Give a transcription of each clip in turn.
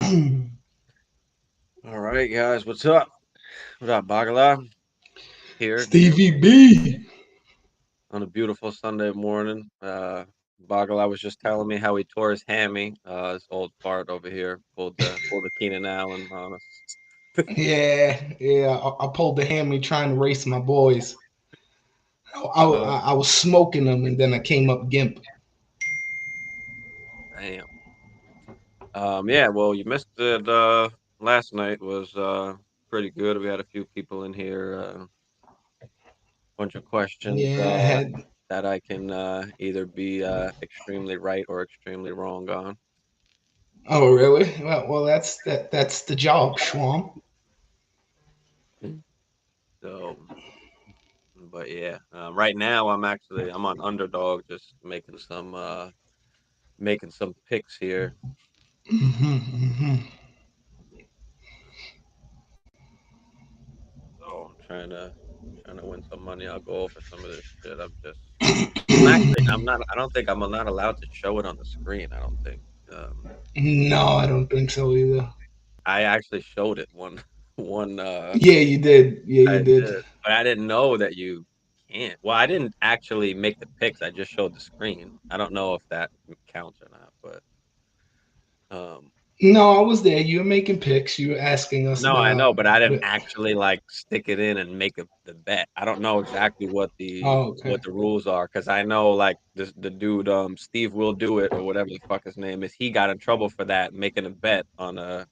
All right, guys, what's up? What up, Bagala? Here Stevie B. on a beautiful Sunday morning. Bagala was just telling me how he tore his hammy. His old fart over here pulled the Keenan Allen on us. Yeah. I pulled the hammy trying to race my boys. I, Uh, I, I was smoking them, and then I came up gimp. Damn. Yeah. Well, you missed it. Last night was pretty good. We had a few people in here. Bunch of questions Yeah, I had. that I can either be extremely right or extremely wrong on. Oh, really? Well, that's the job, Schwam. So. But yeah, right now I'm on underdog, just making some picks here. Hmm. So I'm trying to win some money. I'll go over some of this shit. I don't think I'm not allowed to show it on the screen. I don't think. No, I don't think so either. I actually showed it one one. Yeah, you did. Yeah, you I did. did, but I didn't know that you can't. Well, I didn't actually make the picks. I just showed the screen. I don't know if that counts or not, but um. No, I was there. You were making picks. You were asking us No, I know, about. but I didn't actually like stick it in and make the bet. I don't know exactly Oh, what okay. the rules are because I know like the dude Steve will do it or whatever the fuck his name is. He got in trouble for that making a bet on a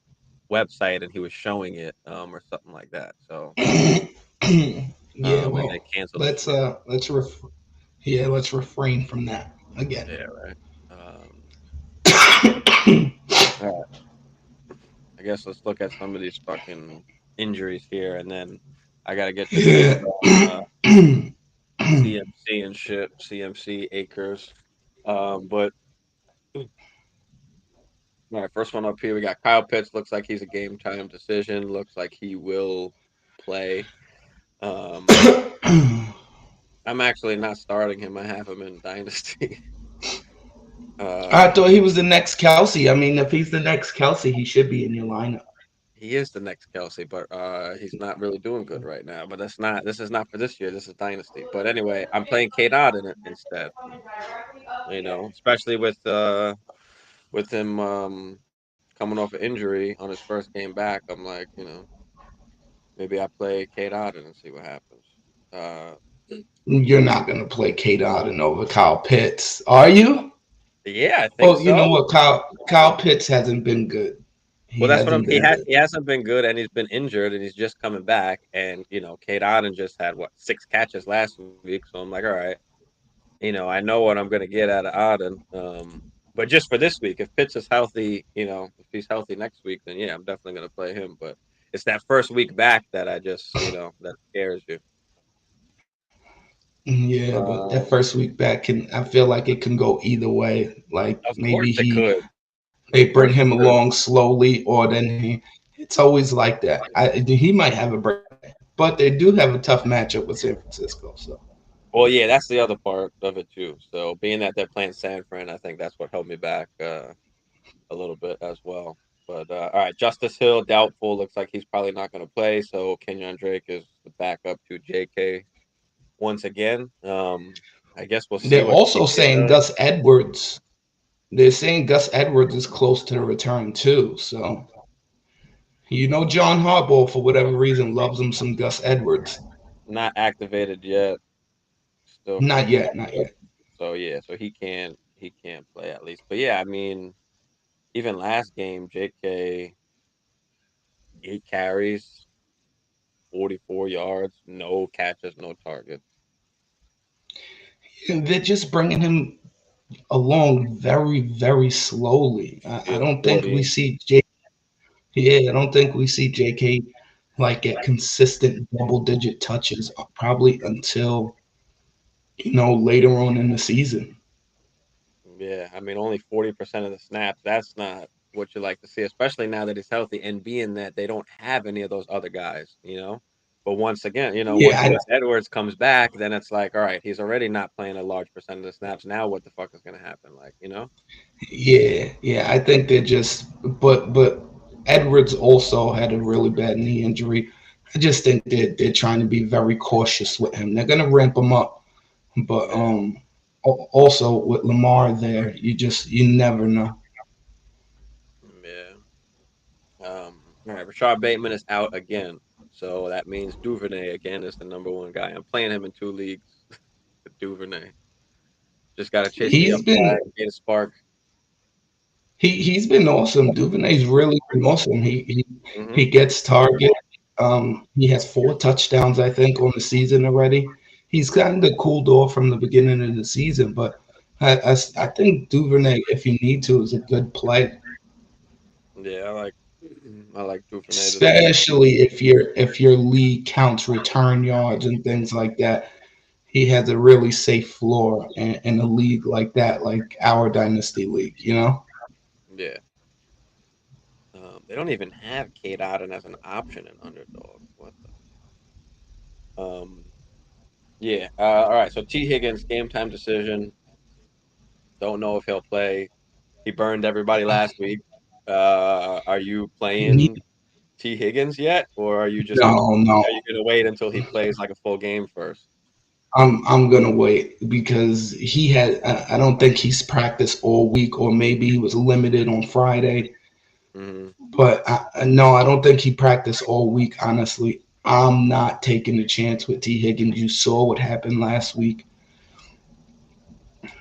website and he was showing it or something like that. So Yeah, and they well, canceled his let's shit. uh let's ref- yeah, let's refrain from that again. Yeah, right. All right. I guess let's look at some of these fucking injuries here and then I gotta get this shit Yeah. on. CMC and shit, CMC Acres. But all right, first one up here, we got Kyle Pitts. Looks like he's a game time decision. Looks like he will play. Um, I'm actually not starting him. I have him in Dynasty. I uh, thought he was the next Kelsey. I mean, if he's the next Kelsey, he should be in your lineup. he is the next Kelsey, but he's not really doing good right now. But that's not. This is not for this year. This is Dynasty. But anyway, I'm playing K Dot in it instead. Especially with him coming off an injury on his first game back. I'm like, maybe I play Kate Otten and see what happens. Uh, You're not gonna play Kate Otten over Kyle Pitts, are you? yeah, I think Well, you know so. what, Kyle Pitts hasn't been good. He Well, that's what hasn't been good. he hasn't been good and he's been injured and he's just coming back and Kate Otten just had what 6 catches last week, so I'm like, all right, I know what I'm gonna get out of Otten. But just for this week, if Pitts is healthy, if he's healthy next week, then yeah, I'm definitely gonna play him. But it's that first week back that I just that scares you. Yeah, but that Uh, first week back I feel like it can go either way. Like of maybe course it could. they Of bring course it him could. along slowly, or then it's always like that. He might have a break, but they do have a tough matchup with San Francisco. So Well, yeah, that's the other part of it too. So being that they're playing San Fran, I think that's what held me back a little bit as well. But all right, Justice Hill doubtful. Looks like he's probably not going to play. So Kenyon Drake is the backup to J.K. once again. I guess we'll see they're what also J.K. saying does. Gus Edwards. They're saying Gus Edwards is close to the return too. So John Harbaugh for whatever reason loves him some Gus Edwards. Not activated yet. Still Not questionable. yet, not yet. So yeah, so he can't play at least. But yeah, I mean, even last game, J.K. 8 carries, 44 yards, no catches, no targets. And they're just bringing him along very, very slowly. I Yeah, don't think 40. we see Yeah, I don't think we see J.K. like get consistent double digit touches probably until later on in the season. Yeah, I mean, only 40% of the snaps. That's not what you like to see, especially now that he's healthy and being that they don't have any of those other guys. But once again, Yeah, once Gus Edwards comes back, then it's like, all right, he's already not playing a large percent of the snaps. Now what the fuck is going to happen? Like, yeah. I think they're just, but Edwards also had a really bad knee injury. I just think they're trying to be very cautious with him. They're gonna ramp him up, but Yeah, also with Lamar there, you never know. yeah. All right, Rashad Bateman is out again, so that means Duvernay again is the number one guy. I'm playing him in two leagues. Duvernay just got to chase the He's been upside, get a spark. he's been awesome. Duvernay's really been awesome. He Hmm. gets target. He has 4 touchdowns, I think, on the season already. He's kind of cooled off from the beginning of the season, but I think Duvernay, if you need to, is a good play, Yeah, I like Duvernay this week. especially if your league counts return yards and things like that. He has a really safe floor in a league like that, like our dynasty league. You know, Yeah. They don't even have Kate Otten as an option in underdog. What the? Yeah. All right. So T Higgins game time decision. Don't know if he'll play. He burned everybody last week. Are you playing T Higgins yet, or no. are you gonna wait until he plays like a full game first? I'm gonna wait because he had. I don't think he's practiced all week, or maybe he was limited on Friday. Hmm. But no, I don't think he practiced all week. Honestly, I'm not taking a chance with T Higgins. You saw what happened last week.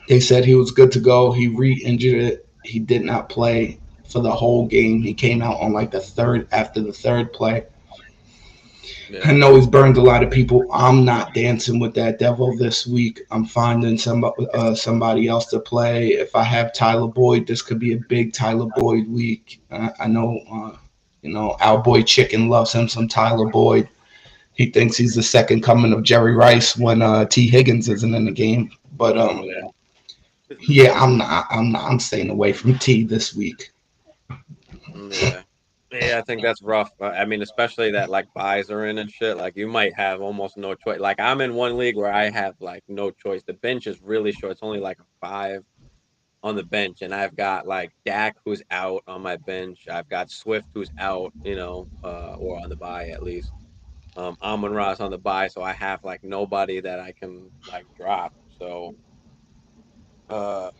They said he was good to go. He re-injured it. He did not play for the whole game. He came out on like the third after the third play. I Yeah. know he's burned a lot of people. I'm not dancing with that devil this week. I'm finding somebody else to play. If I have Tyler Boyd, this could be a big Tyler Boyd week. I know, our boy Chicken loves him some Tyler Boyd. He thinks he's the second coming of Jerry Rice when T Higgins isn't in the game. But Yeah. yeah, I'm not. I'm not. I'm staying away from T this week. Yeah. Yeah, I think that's rough. I mean, especially that like buys are in and shit. Like you might have almost no choice. Like I'm in one league where I have like no choice. The bench is really short. It's only like a five on the bench, and I've got like Dak who's out on my bench. I've got Swift who's out, or on the buy at least. Amon Ra's on the buy, so I have like nobody that I can like drop. So, uh,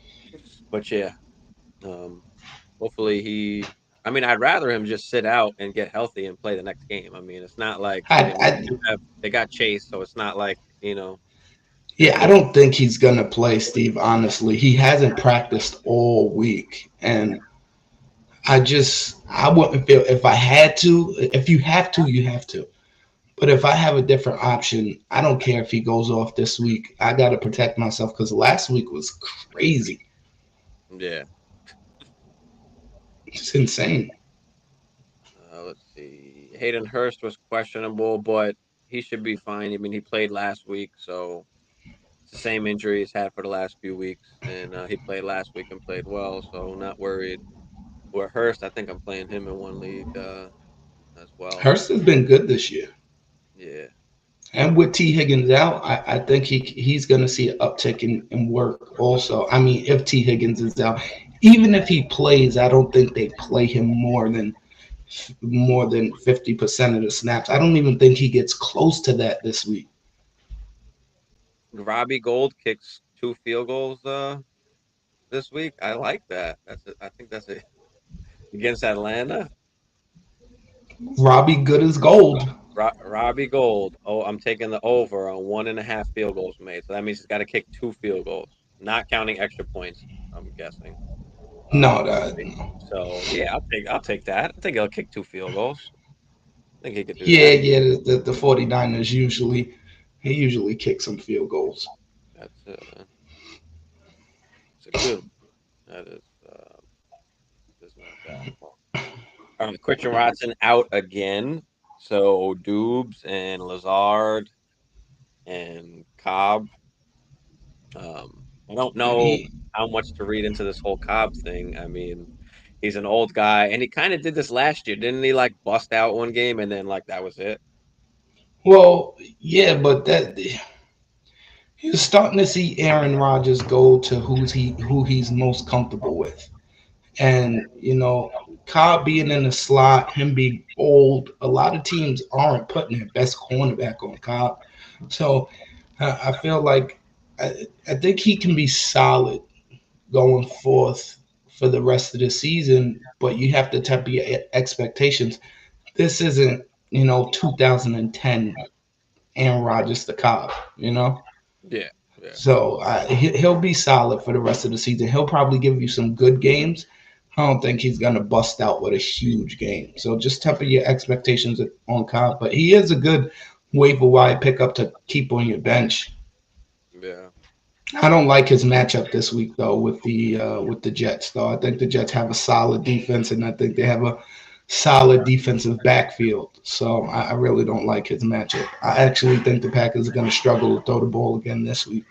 but yeah, um, hopefully he. I mean, I'd rather him just sit out and get healthy and play the next game. I mean, it's not like I, they I do have they got Chase, so it's not like it's Yeah, I gonna. don't think he's gonna play, Steve. Honestly, he hasn't practiced all week, and I wouldn't feel if I had to. If you have to, you have to. But if I have a different option, I don't care if he goes off this week. I got to protect myself because last week was crazy. Yeah. It's insane. Let's see. Hayden Hurst was questionable, but he should be fine. I mean, he played last week, so it's the same injury he's had for the last few weeks, and he played last week and played well, so not worried. Where Hurst, I think I'm playing him in one league as well. Hurst has been good this year, Yeah, and with T Higgins out, I think he's going to see an uptick in work. Also, I mean, if T Higgins is out, even if he plays, I don't think they play him more than 50% of the snaps. I don't even think he gets close to that this week. Robbie Gold kicks 2 field goals this week. I like that. I think that's it against Atlanta. Robbie good as gold. Robbie Gold. Oh, I'm taking the over on 1.5 field goals made. So that means he's got to kick 2 field goals, not counting extra points. I'm guessing. No, So yeah, I'll take that. I think he'll kick 2 field goals. I think he could do yeah, that. yeah. The 49ers usually he usually kicks some field goals. That's it's a good one. That is not bad at all. Christian Watson out again. So Dubes and Lazard and Cobb. I don't know He, how much to read into this whole Cobb thing. I mean, he's an old guy, and he kind of did this last year, didn't he? Like bust out one game, and then like that was it. well, yeah, but that you're starting to see Aaron Rodgers go to who he's most comfortable with, and Cobb being in the slot, him being old, a lot of teams aren't putting their best cornerback on Cobb. So I feel like I think he can be solid going forth for the rest of the season, but you have to temper your expectations. This isn't, 2010 Aaron Rodgers to Cobb. Yeah, yeah. So he'll be solid for the rest of the season. He'll probably give you some good games. I don't think he's going to bust out with a huge game. So just temper your expectations on Cobb. But he is a good waiver wire pickup to keep on your bench. Yeah. I don't like his matchup this week though with the Jets though. I think the Jets have a solid defense and I think they have a solid defensive backfield. So I really don't like his matchup. I actually think the Packers are going to struggle to throw the ball again this week.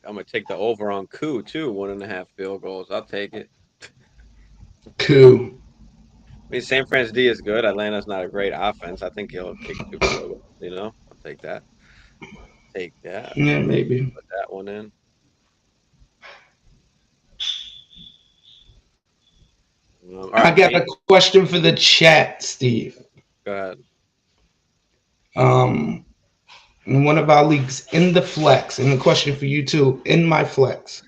I'm gonna take the over on Koo too. 1.5 field goals. I'll take it. Cool. I mean, San Fran's D is good. Atlanta's not a great offense. I think he'll kick 2 field goals. I'll take that. Take that. Yeah, maybe. Put that one in. All I right, got a Peyton, question for the chat, Steve. go ahead. Um, in one of our leagues in the flex, and a question for you too. In my flex,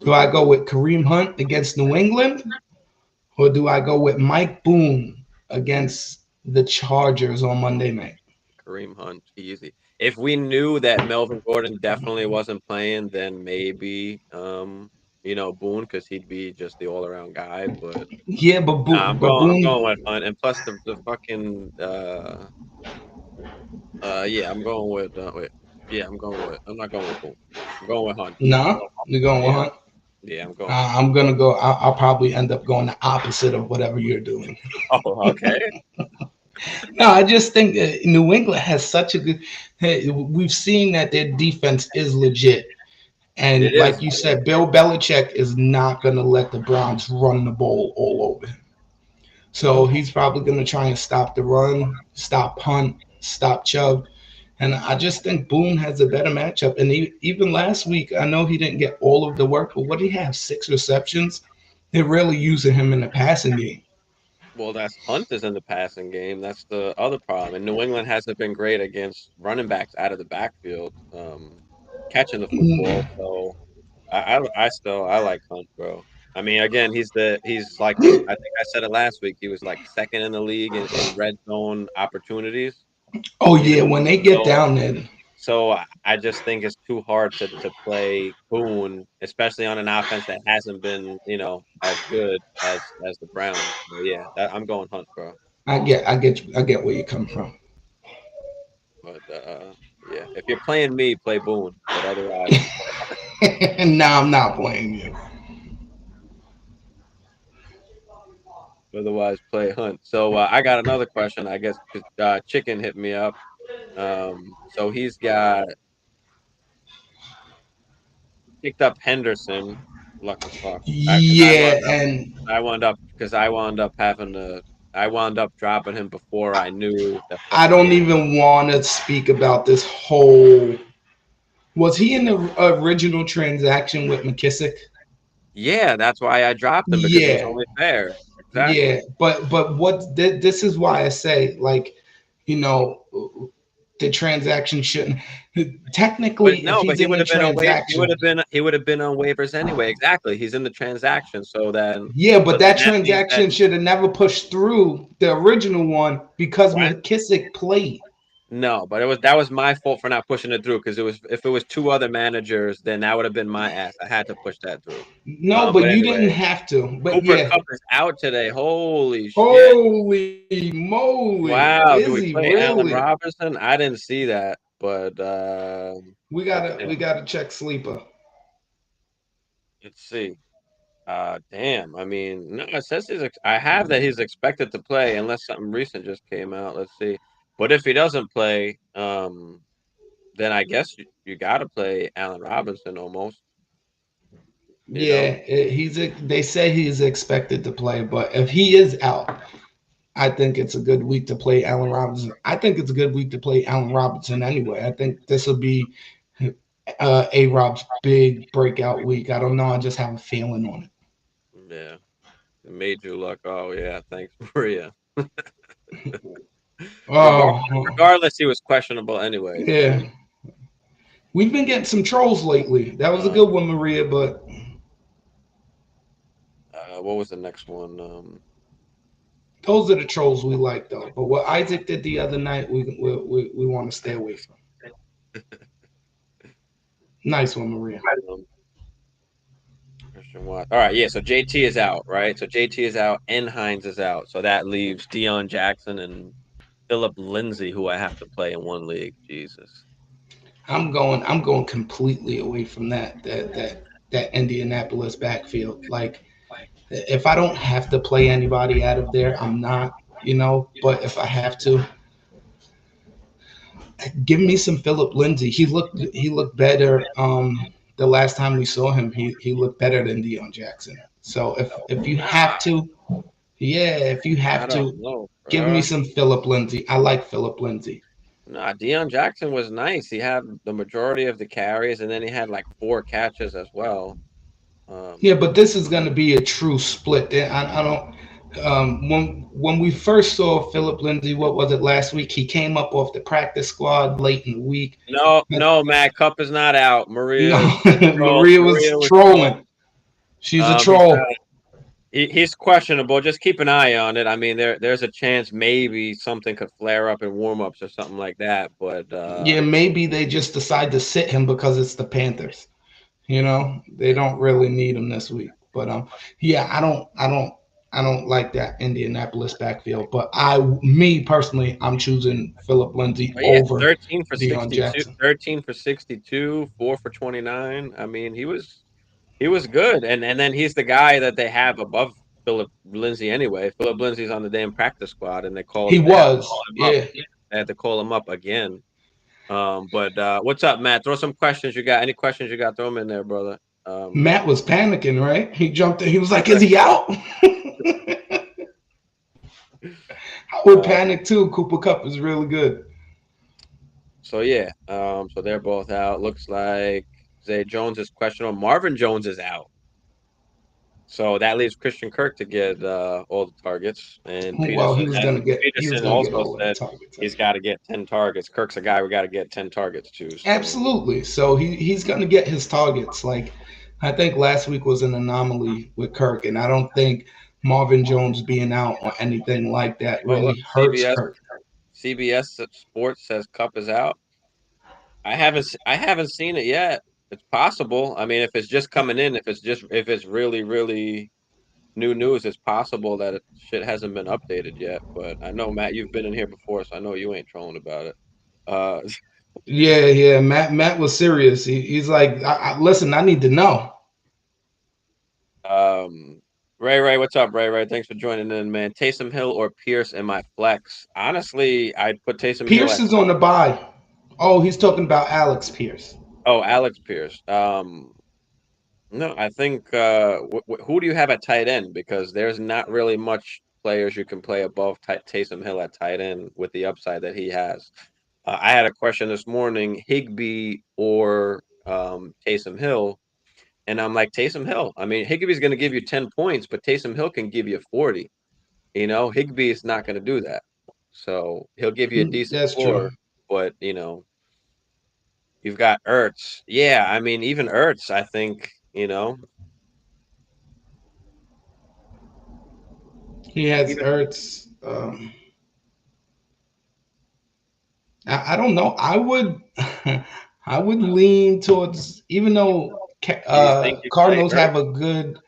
do I go with Kareem Hunt against New England, or do I go with Mike Boone against the Chargers on Monday night? Kareem Hunt, easy. If we knew that Melvin Gordon definitely wasn't playing, then maybe Boone, because he'd be just the all around guy. But Yeah, but nah, I'm but going. I'm Boone. going with Hunt, and plus the fucking yeah, I'm going with yeah, I'm going with. I'm not going with Boone. I'm going with Hunt. Nah, you're going with Yeah, Hunt. yeah, I'm going with Hunt. I'm gonna go. I'll probably end up going the opposite of whatever you're doing. Oh, okay. No, I just think New England has such a good. Hey, we've seen that their defense is legit, and It is. like you said, Bill Belichick is not going to let the Browns run the ball all over him. So he's probably going to try and stop the run, stop Hunt, stop Chubb, and I just think Boone has a better matchup. And even last week, I know he didn't get all of the work, but what did he have? 6 receptions. They're really using him in the passing game. Well, that's Hunt is in the passing game. That's the other problem. And New England hasn't been great against running backs out of the backfield, catching the football. So I like Hunt, bro. I mean, again, he's like I think I said it last week. He was like second in the league in red zone opportunities. Oh You know, yeah, when they get so down there. I just think it's too hard to play Boone, especially on an offense that hasn't been as good as the Browns. So yeah, I'm going Hunt, bro. I get where you come from. But yeah, if you're playing me, play Boone. But otherwise, Now I'm not playing you. play Hunt. So I got another question. I guess 'cause, Chicken hit me up. So he's got picked up Henderson. Lucky fuck. Yeah, and I wound up having to. I wound up dropping him before I knew the I fucking don't game. even want to speak about this whole. Was he in the original transaction with McKissick? Yeah, that's why I dropped him because it was Yeah, only fair. yeah, Exactly. but this is why I say like, you know, the transaction shouldn't. But Technically, if no, but he's in the transaction, he would have been on waivers anyway. Exactly. He's in the transaction. yeah, but So then that that means that transaction should have never pushed through the original one because what? McKissick played. No, but that was my fault for not pushing it through because it was if it was two other managers, then that would have been my ass. I had to push that through. No, but But you didn't anyway, have to. But Cooper yeah, Cup is out today. Holy shit. holy moly, Wow. Do is we he play Allen really? Robinson? I didn't see that, but We let's gotta see. we gotta check sleeper. Let's see. Damn. I mean, no, it says I have that he's expected to play unless something recent just came out. Let's see. But if he doesn't play, then I guess you got to play Allen Robinson almost. You know. Yeah, they say he's expected to play, but if he is out, I think it's a good week to play Allen Robinson. I think it's a good week to play Allen Robinson anyway. I think this will be A Rob's big breakout week. I don't know. I just have a feeling on it. Yeah. It made you look. Oh yeah, thanks, Maria. Oh, Regardless, he was questionable anyway. So yeah. We've been getting some trolls lately. That was a um, good one, Maria, but what was the next one? those are the trolls we like, though. But what Isaac did the other night, we want to stay away from. Nice one, Maria. Um, Christian Watts. All right, yeah. So JT is out, right? So JT is out, and Hines is out. So that leaves Dion Jackson and Philip Lindsay, who I have to play in one league. Jesus. I'm going completely away from that Indianapolis backfield. Like, if I don't have to play anybody out of there, I'm not. But if I have to, give me some Philip Lindsay. He looked better. The last time we saw him, he looked better than Dion Jackson. So if you have Nah, to, yeah, if you I have don't to, know, give me bro. some Philip Lindsay. I like Philip Lindsay. Nah, Dion Jackson was nice. He had the majority of the carries, and then he had like 4 catches as well. Yeah, Um, but this is going to be a true split. I don't. When we first saw Philip Lindsay, what was it last week? He came up off the practice squad late in the week. no, no, Matt Cup is not out. No, Maria was troll. Maria was Maria was troll. trolling. She's a He's troll. he's questionable. Just keep an eye on it. I mean, there's a chance maybe something could flare up in warmups or something like that. But Yeah, maybe they just decide to sit him because it's the Panthers. They don't really need him this week. But yeah, I don't like that Indianapolis backfield. But me personally, I'm choosing Philip Lindsay but yeah, over 13 for Dion 62, Jackson. 13 for 62, 4 for 29. I mean, he was good, and then he's the guy that they have above Philip Lindsay anyway. Philip Lindsay's on the damn practice squad, and He they had to was, call him up. yeah. They had to call him up again. But what's up, Matt? Throw some questions you got. Any questions you got? Throw them in there, brother. Um, Matt was panicking, right? He jumped in. He was like, "Is he out?" I would uh, panic too. Cooper Cup is really good. so yeah, so they're both out. Looks like Zay Jones is questionable. Marvin Jones is out. So that leaves Christian Kirk to get all the targets, and Well, he Peterson was and gonna get he was Peterson gonna get also all of the said targets. I he's think. got to get 10 targets. Kirk's a guy we got to get 10 targets to. So Absolutely. So he's gonna get his targets. Like, I think last week was an anomaly with Kirk, and I don't think Marvin Jones being out or anything like that oh look, really hurts Kirk. CBS Sports says Cup is out. I haven't seen it yet. It's possible. I mean, if it's just coming in, if it's really really new news, it's possible that shit hasn't been updated yet. But I know Matt, you've been in here before, so I know you ain't trolling about it. Uh, Yeah, yeah. Matt was serious. He's like, listen, I need to know. Um, Ray, what's up, Ray? Thanks for joining in, man. Taysom Hill or Pierce in my flex? Honestly, I'd put Taysom Hill Pierce at. is on the bye. Oh, he's talking about Alex Pierce. Oh, Alex Pierce. No, I think. Who do you have at tight end? Because there's not really much players you can play above Taysom Hill at tight end with the upside that he has. I had a question this morning: Higbee or Taysom Hill? And I'm like, Taysom Hill. I mean, Higbee's going to give you 10 points, but Taysom Hill can give you 40. Higbee is not going to do that. So he'll give you a decent That's true. floor, but you've got Ertz. Yeah, I mean, even Ertz, I think, He has even Ertz. I don't know. I would lean towards, even though do you think you play Cardinals Ertz? have a good,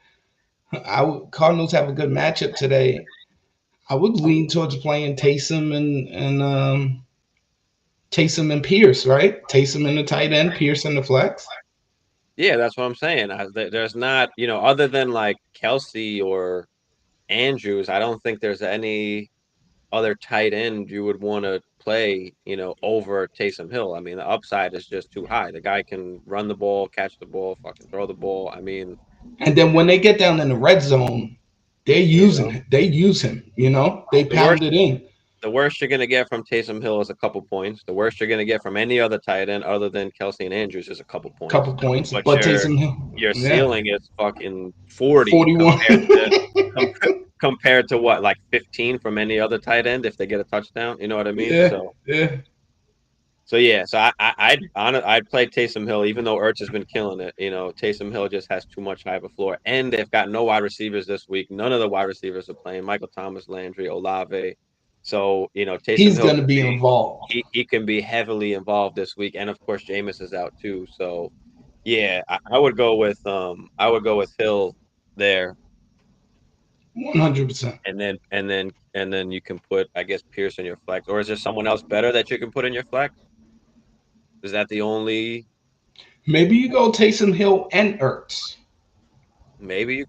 Cardinals have a good matchup today. I would lean towards playing Taysom and Pierce, right? Taysom in the tight end, Pierce in the flex. Yeah, that's what I'm saying. There's not, other than like Kelsey or Andrews, I don't think there's any other tight end you would want to play, over Taysom Hill. I mean, the upside is just too high. The guy can run the ball, catch the ball, fucking throw the ball. I mean, And then when they get down in the red zone, you know, they use him. They the pound worst it in. the worst you're gonna get from Taysom Hill is a couple points. The worst you're gonna get from any other tight end other than Kelsey and Andrews is a couple couple points. points, But but Taysom Hill, your yeah, ceiling is fucking 40 41. com- compared to what, like 15 from any other tight end if they get a touchdown. You know what I mean? Yeah, So yeah. yeah, so I'd play Taysom Hill even though Ertz has been killing it. You know, Taysom Hill just has too much high of a floor, and they've got no wide receivers this week. None of the wide receivers are playing. Michael Thomas, Landry, Olave. So Taysom He's Hill gonna can be be involved. he can be heavily involved this week, and of course Jameis is out too. So yeah, I would go with Hill there, 100%. and then you can put, I guess, Pierce in your flex, or is there someone else better that you can put in your flex? Is that the only? Maybe you go Taysom Hill and Ertz. Maybe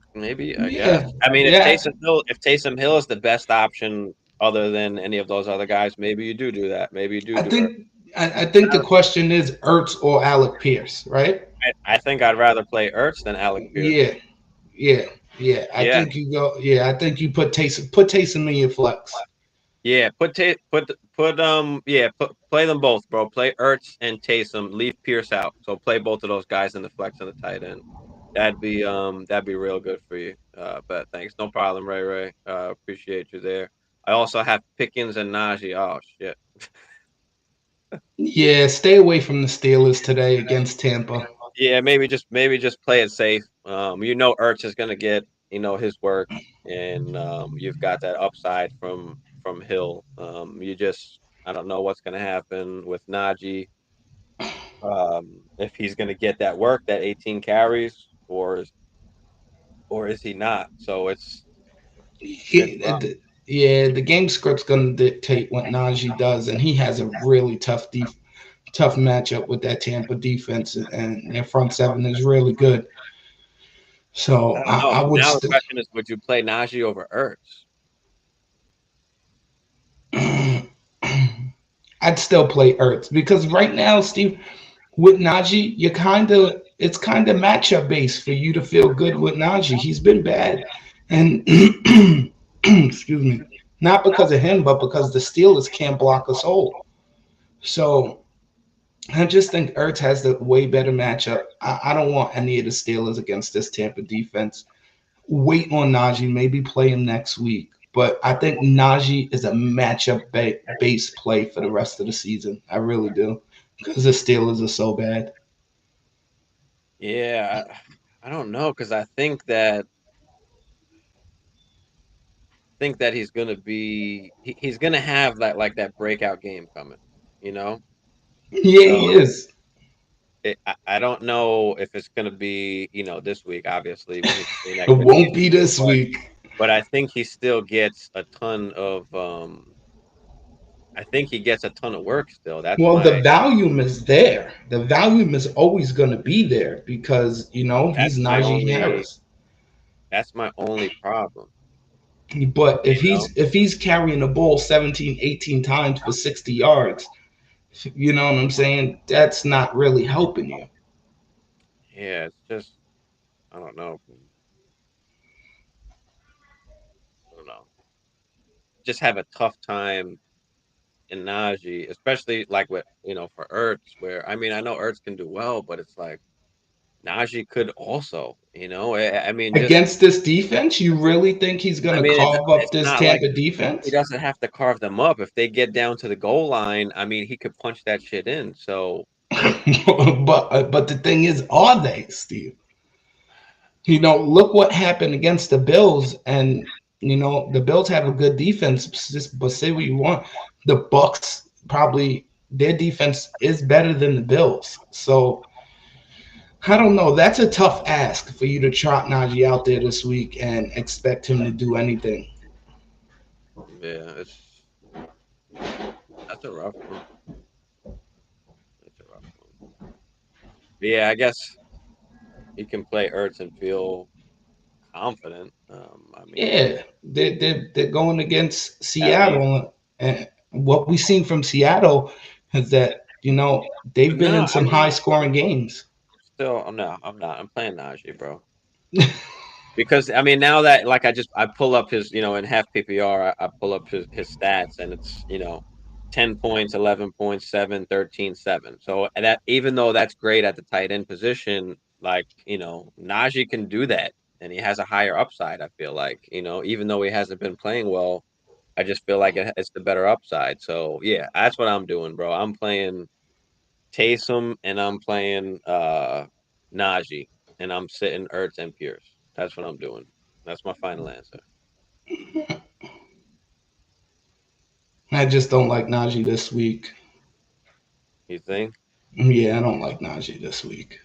I guess. Yeah, I mean, yeah. If Taysom Hill is the best option other than any of those other guys, maybe you do that. Maybe you do I do Ertz. think I think the question is Ertz or Alec Pierce, right? I think I'd rather play Ertz than Alec Pierce. Yeah, yeah, yeah. I Yeah, think you go. Yeah, I think you put Taysom in your flex. yeah. Play them both, bro. Play Ertz and Taysom. Leave Pierce out. So play both of those guys in the flex and the tight end. That'd be real good for you. But thanks, no problem, Ray Ray. Appreciate you there. I also have Pickens and Najee. Oh shit. Yeah, stay away from the Steelers today against Tampa. Yeah, maybe just play it safe. Ertz is gonna get his work, and you've got that upside from Hill. I don't know what's gonna happen with Najee. If he's gonna get that work, that 18 carries, or is he not? So it's He, rough. yeah, the game script's gonna dictate what Najee does, and he has a really tough matchup with that Tampa defense, and their front seven is really good. I So don't I, know. I would Now the still. question is, would you play Najee over Ertz? I'd still play Ertz because right now, Steve, with Najee, it's kind of matchup based for you to feel good with Najee. He's been bad, and excuse me, not because of him, but because the Steelers can't block a soul. So I just think Ertz has the way better matchup. I don't want any of the Steelers against this Tampa defense. Wait on Najee, maybe play him next week. But I think Najee is a matchup based play for the rest of the season. I really do. Because the Steelers are so bad. Yeah, I don't know because I think that he's gonna have that breakout game coming, you know. Yeah, he So is. I don't know if it's gonna be this week. Obviously, we need to see It won't expectations, be this but week. I think he still gets a ton of I think he gets a ton of work still. That's Well, the my volume is there. The volume is always going to be there because, he's that's my Najee only Harris. that's my only problem. But if You know. he's carrying the ball 17, 18 times for 60 yards, you know what I'm saying? That's not really helping you. Yeah, it's just I don't know. I don't know. Just have a tough time in Najee, especially like with for Ertz, where I mean I know Ertz can do well, but it's like Najee could also, I mean just Against this defense, you really think he's going I to mean carve up it's this not like Tampa he defense? doesn't have to carve them up. If they get down to the goal line, I mean he could punch that shit in. So But the thing is, are they, Steve? Look what happened against the Bills, and the Bills have a good defense. But say what you want, the Bucks probably their defense is better than the Bills. So I don't know. That's a tough ask for you to trot Najee out there this week and expect him to do anything. yeah, that's a rough one. That's a rough one. But yeah, I guess he can play Ertz and feel confident. I mean Yeah, they're going against at least Seattle, and what we've seen from Seattle is that they've been no, in I some high mean scoring games. still I'm not. I'm playing Najee, bro. Because I mean, now that like I pull up his, in half PPR, I pull up his stats, and it's 10 points, 11 points, 7, 13, 7. So that, even though that's great at the tight end position, like Najee can do that, and he has a higher upside. I feel like even though he hasn't been playing well, I just feel like it's the better upside. So yeah, that's what I'm doing, bro. I'm playing Taysom, and I'm playing Najee, and I'm sitting Ertz and Pierce. That's what I'm doing. That's my final answer. I just don't like Najee this week. You think? Yeah, I don't like Najee this week.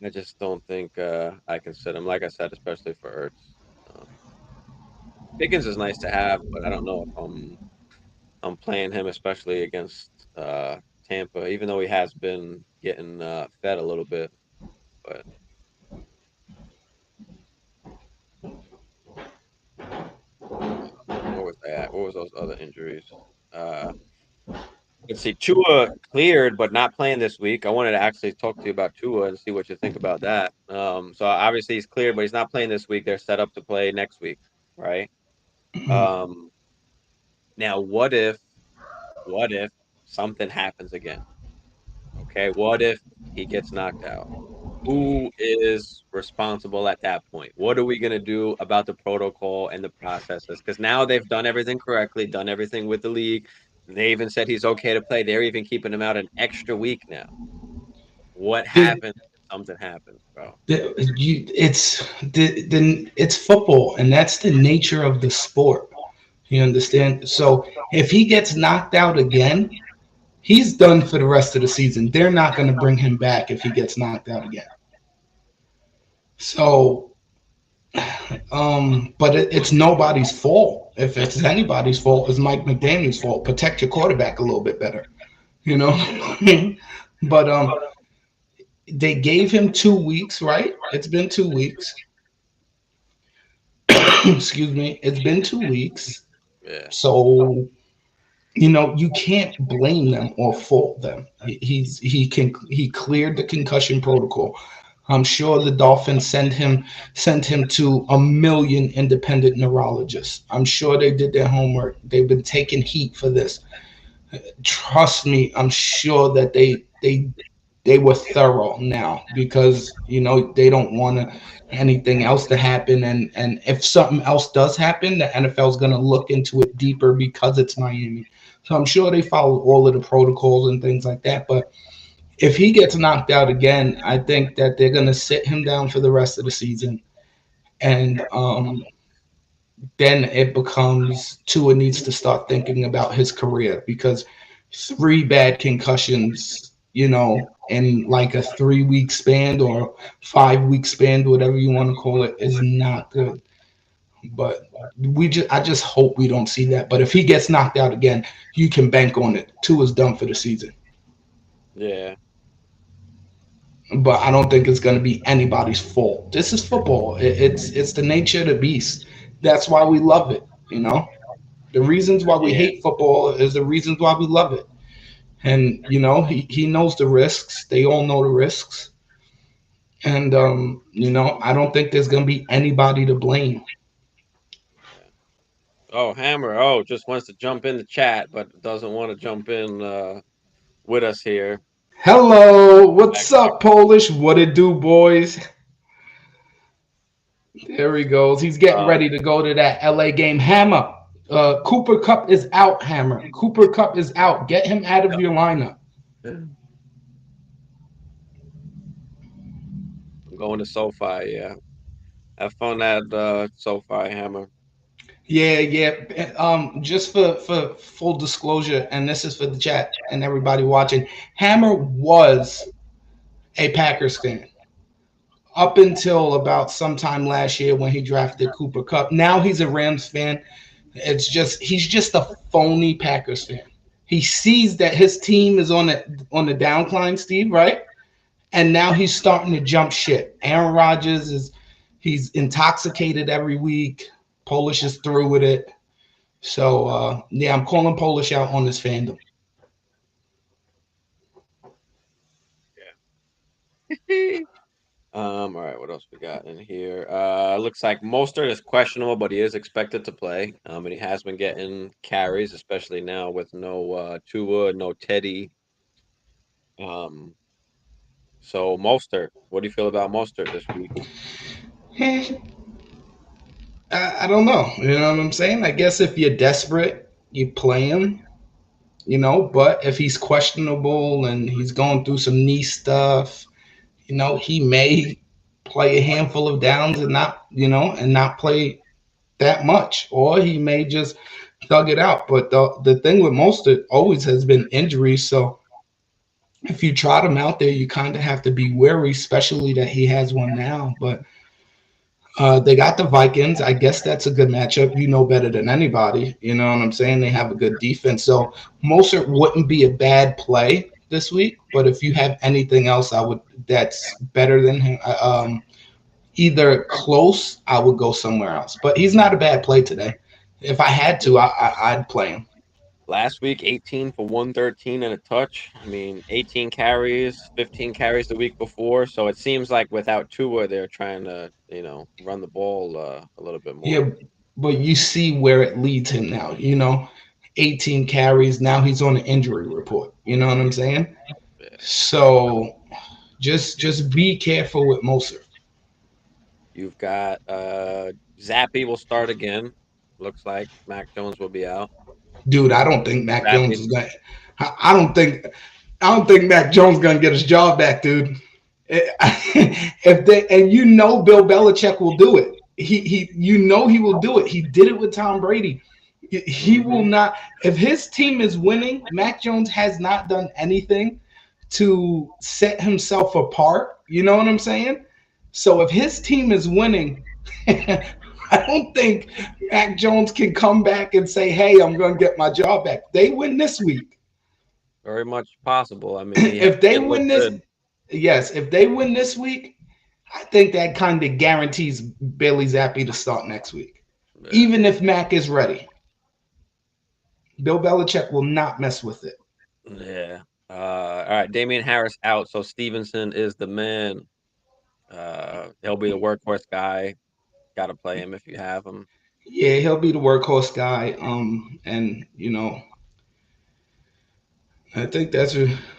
I just don't think I can sit him. Like I said, especially for Ertz. Pickens is nice to have, but I don't know if I'm playing him, especially against Tampa, even though he has been getting fed a little bit. But where was that? What was those other injuries? Uh, let's see. Tua cleared, but not playing this week. I wanted to actually talk to you about Tua and see what you think about that. So obviously he's cleared, but he's not playing this week. They're set up to play next week, right? Um, Now, what if something happens again? Okay, what if he gets knocked out? Who is responsible at that point? What are we going to do about the protocol and the processes? Because now they've done everything correctly, done everything with the league. They even said he's okay to play. They're even keeping him out an extra week now. What The, happens if something happens, bro? it's football, and that's the nature of the sport. You understand? So if he gets knocked out again, he's done for the rest of the season. They're not going to bring him back if he gets knocked out again. So, but it's nobody's fault. If it's anybody's fault, it's Mike McDaniel's fault. Protect your quarterback a little bit better, you know. But they gave him 2 weeks, right? It's been 2 weeks. Excuse me. It's been 2 weeks. Yeah, So you can't blame them or fault them. He cleared the concussion protocol. I'm sure the Dolphins sent him to a million independent neurologists. I'm sure they did their homework. They've been taking heat for this. Trust me, I'm sure that they were thorough now because they don't want anything else to happen, and if something else does happen, the NFL is going to look into it deeper because it's Miami. So I'm sure they followed all of the protocols and things like that. But if he gets knocked out again, I think that they're going to sit him down for the rest of the season, and then it becomes Tua needs to start thinking about his career because three bad concussions, in like a 3 week span or 5 week span, whatever you want to call it, is not good. But I just hope we don't see that. But if he gets knocked out again, you can bank on it. Tua's done for the season. yeah, But I don't think it's going to be anybody's fault. This is football. It's the nature of the beast. That's why we love it. The reasons why we yeah, hate football is the reasons why we love it. And he knows the risks. They all know the risks. And I don't think there's going to be anybody to blame. yeah. Oh, Hammer. Oh, just wants to jump in the chat, but doesn't want to jump in with us here. Hello, Back, what's up, Polish? What it do, boys? There he goes. He's getting um, ready to go to that LA game. Hammer. Cooper Cup is out, Hammer. Cooper Cup is out. Get him out of your lineup. I'm going to SoFi. Yeah, have fun at SoFi, Hammer. Yeah, yeah. Just for full disclosure, and this is for the chat and everybody watching. Hammer was a Packers fan up until about sometime last year when he drafted Cooper Cup. Now he's a Rams fan. He's just a phony Packers fan. He sees that his team is on the downcline, Steve, right? And now he's starting to jump ship. Aaron Rodgers he's intoxicated every week. Polish is through with it. So yeah, I'm calling Polish out on this fandom. Yeah. All right, what else we got in here? Looks like Mostert is questionable, but he is expected to play. And he has been getting carries, especially now with no Tua, no Teddy. Um, so Mostert, what do you feel about Mostert this week? Eh, I don't know. You know what I'm saying? I guess if you're desperate, you play him. But if he's questionable and he's going through some knee stuff, he may play a handful of downs and not play that much, or he may just thug it out. But the thing with Mostert always has been injuries. So if you trot him out there, you kind of have to be wary, especially that he has one now. But they got the Vikings. I guess that's a good matchup. You know better than anybody. You know what I'm saying? They have a good defense. So Mostert wouldn't be a bad play this week. But if you have anything else, I would that's better than him. Either close, I would go somewhere else. But he's not a bad play today. If I had to, I'd play him. Last week, 18 for 113 and a touch. I mean, 18 carries, 15 carries the week before. So it seems like without Tua, they're trying to, run the ball a little bit more. Yeah, but you see where it leads him now. 18 carries. Now he's on the injury report. You know what I'm saying? Yeah. So just be careful with Moser. You've got Zappy will start again. Looks like Mac Jones will be out. Dude, I don't think Mac Jones Zappy, is going. I don't think. I don't think Mac Jones is going to get his job back, dude. If they and Bill Belichick will do it. He will do it. He did it with Tom Brady. He will hmm not. If his team is winning, Mac Jones has not done anything to set himself apart. You know what I'm saying? So if his team is winning, I don't think Mac Jones can come back and say, "Hey, I'm going to get my job back." They win this week. very much possible. I mean, If they it win looked this, good. yes, if they win this week, I think that kind of guarantees Bailey Zappi to start next week. Yeah. Even if Mac is ready, Bill Belichick will not mess with it. Yeah. All right. Damien Harris out, so Stevenson is the man. He'll be the workhorse guy. Got to play him if you have him. Yeah, he'll be the workhorse guy. And I think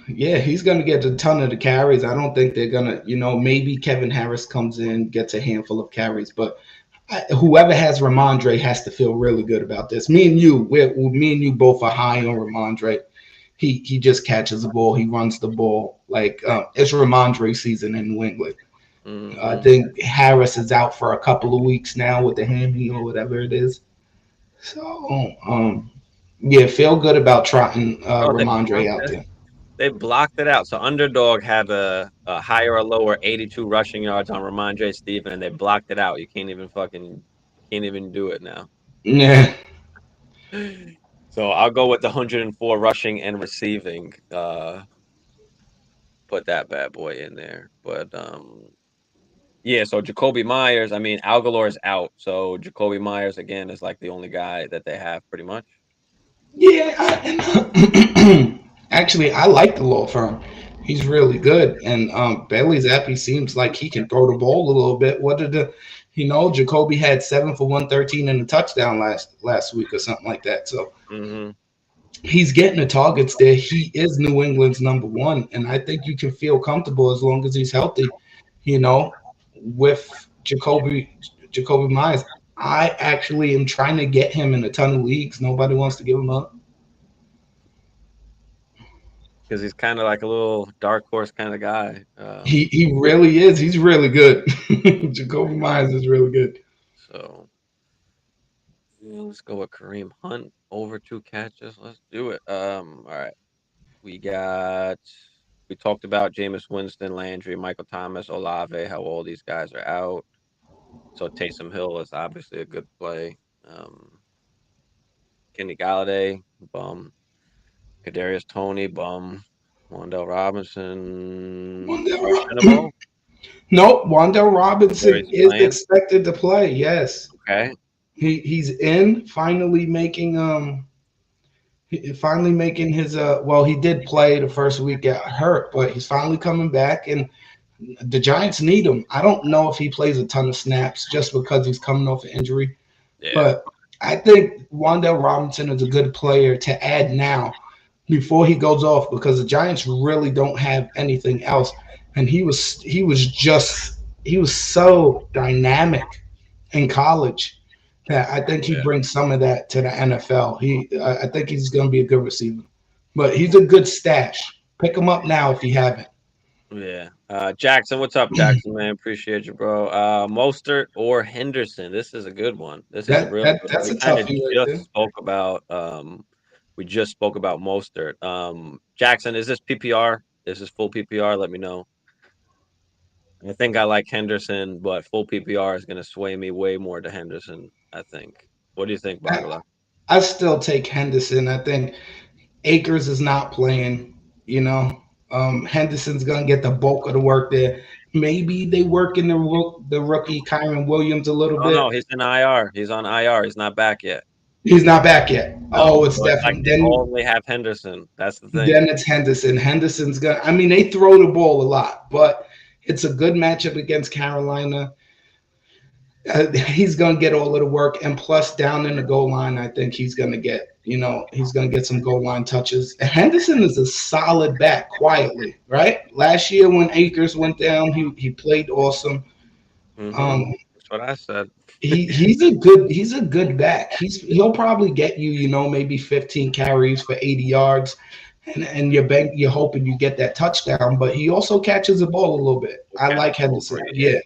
yeah, he's gonna get a ton of the carries. I don't think they're gonna, maybe Kevin Harris comes in, gets a handful of carries, but whoever has Ramondre has to feel really good about this. Me and you both are high on Ramondre. He just catches the ball, he runs the ball like it's Ramondre season in New England. I hmm think Harris is out for a couple of weeks now with the hammy or whatever it is. So yeah, feel good about trotting Oh, Ramondre out there. they blocked it out. So Underdog had a higher or lower 82 rushing yards on Ramondre Steven, and they blocked it out. You can't even do it now. Yeah, So I'll go with the 104 rushing and receiving. Put that bad boy in there. But yeah, so Jacoby Myers, I mean, Algalor is out. So Jacoby Myers again is like the only guy that they have pretty much. yeah. Actually, I like the law firm. He's really good, and Bailey Zappi seems like he can throw the ball a little bit. What did Jacoby had 7 for 113 and a touchdown last week or something like that. So hmm he's getting the targets there. He is New England's number one, and I think you can feel comfortable as long as he's healthy. You know, with Jacoby Myers. I actually am trying to get him in a ton of leagues. Nobody wants to give him up. Because he's kind of like a little dark horse kind of guy. He really is. He's really good. Jacoby Myers is really good. So yeah, let's go with Kareem Hunt over 2 catches. Let's do it. All right. We got we talked about Jameis Winston, Landry, Michael Thomas, Olave, how all these guys are out. So Taysom Hill is obviously a good play. Kenny Galladay, bum. Kadarius Toney, bum. Wanda Robinson, questionable. Nope, Wanda Or Robinson he's is playing. expected to play. Yes, Okay. he's in finally making his well, he did play the first week, got hurt, but he's finally coming back, and the Giants need him. I don't know if he plays a ton of snaps just because he's coming off an injury, Yeah, but I think Wanda Robinson is a good player to add now before he goes off because the Giants really don't have anything else. And he was so dynamic in college that I think he yeah, brings some of that to the NFL. I think he's going to be a good receiver, but he's a good stash. Pick him up now if you haven't. yeah. Jackson, what's up, Jackson? Man, appreciate you, bro. Mostert or Henderson? This is a good one. This is a That real that good one. that's We a kind of toughie right just there. spoke about we just spoke about Mostert. Jackson, is this PPR? Is this full PPR? Let me know. I think I like Henderson, but full PPR is going to sway me way more to Henderson, I think. What do you think, I, Bagala? I still take Henderson. I think Akers is not playing. You know, Henderson's gonna get the bulk of the work there. Maybe they work in the rookie Kyron Williams a little Oh no, bit. he's in IR. He's on IR. He's not back yet. He's not back yet. No, Oh, it's so it's like definitely they then. only have Henderson. That's the thing. Then it's Henderson. Henderson's gonna. I mean, they throw the ball a lot, but it's a good matchup against Carolina. He's going to get all of the work, and plus down in the goal line, I think he's going to get, he's going to get some goal line touches. And Henderson is a solid back quietly, right? Last year when Akers went down, he played awesome. Hmm. Um, That's what I said. he's a good back. He'll probably get you, maybe 15 carries for 80 yards, and you're hoping you get that touchdown. But he also catches the ball a little bit. We'll I catch like the ball Henderson. for you. Yeah,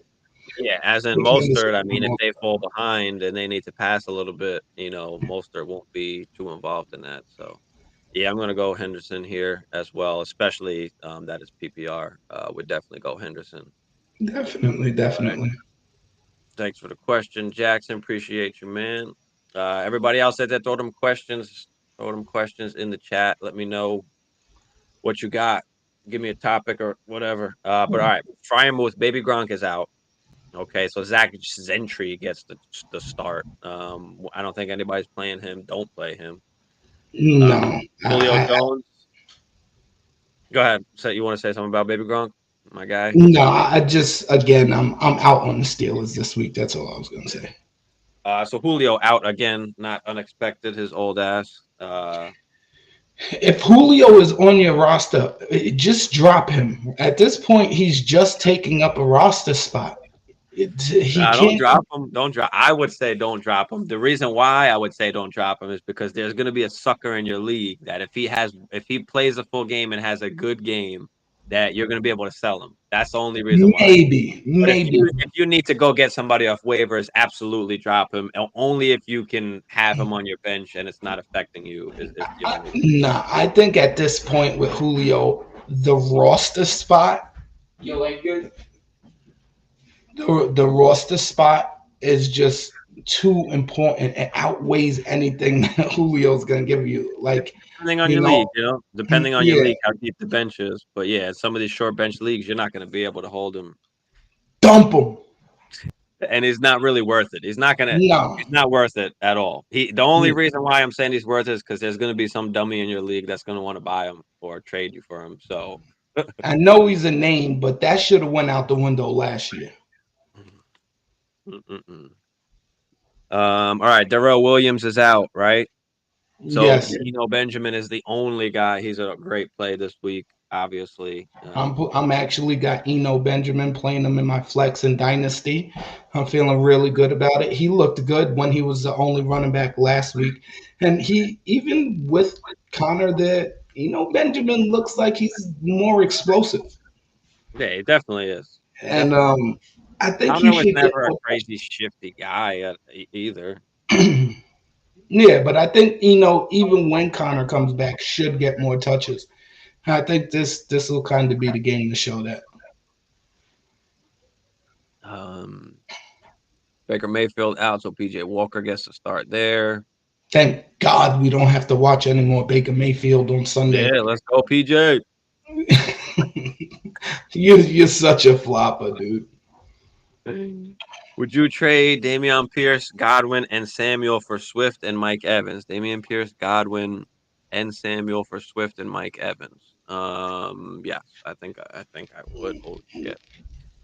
Yeah, as in take Henderson Mostert, I mean, if for they fall behind and they need to pass a little bit, Mostert won't be too involved in that. So, yeah, I'm going to go Henderson here as well, especially that is PPR. Would definitely go Henderson. definitely, All right. definitely. Thanks for the question, Jackson. Appreciate you, man. Everybody else out there, throw them questions in the chat. Let me know what you got. Give me a topic or whatever. But all right, Frying with Baby Gronk is out. Okay, so Zach Zentry gets the start. I don't think anybody's playing him. Don't play him. No, Julio Jones. Go ahead. Say you want to say something about Baby Gronk, my guy. no, I just again, I'm out on the Steelers this week. That's all I was gonna say. So Julio out again, not unexpected. His old ass. If Julio is on your roster, just drop him. At this point, he's just taking up a roster spot. He Nah, don't can't. drop him. Don't drop. I would say don't drop him. The reason why I would say don't drop him is because there's going to be a sucker in your league that if he plays a full game and has a good game, that you're going to be able to sell him. That's the only reason why. Maybe, But maybe. if you need to go get somebody off waivers, absolutely drop him. Only if you can have him on your bench and it's not affecting you is the only reason. Nah, I think at this point with Julio, the roster spot, the roster spot is just too important. It outweighs anything that Julio's gonna give you. Like, Depending on you your know, league, depending on your yeah, league, how deep the bench is. But yeah, some of these short bench leagues, you're not going to be able to hold him, dump him. and he's not really worth it. He's not gonna. No, He's not worth it at all. The only reason why I'm saying he's worth it is because there's going to be some dummy in your league that's going to want to buy him or trade you for him. So, I know he's a name, but that should have went out the window last year. mm-mm-mm. All right, Darrell Williams is out, right? So Yes, Benjamin is the only guy. He's a great play this week, obviously. I'm actually got Eno Benjamin playing him in my flex and dynasty. I'm feeling really good about it. He looked good when he was the only running back last week, and he even with Connor there, Benjamin looks like he's more explosive, Yeah, he definitely is. He and definitely. I think he Connor was should get never a more crazy shifty guy either. touches. Yeah, but I think even when Connor comes back, should get more touches. I think this will kind of be the game to show that. Um, Baker Mayfield out, so PJ Walker gets to start there. Thank God we don't have to watch any more Baker Mayfield on Sunday. Yeah, let's go, PJ. You're such a flopper, dude. Would you trade Damian Pierce, Godwin, and Samuel for Swift and Mike Evans? Damian Pierce, Godwin, and Samuel for Swift and Mike Evans. Yes, I think I would. Holy shit.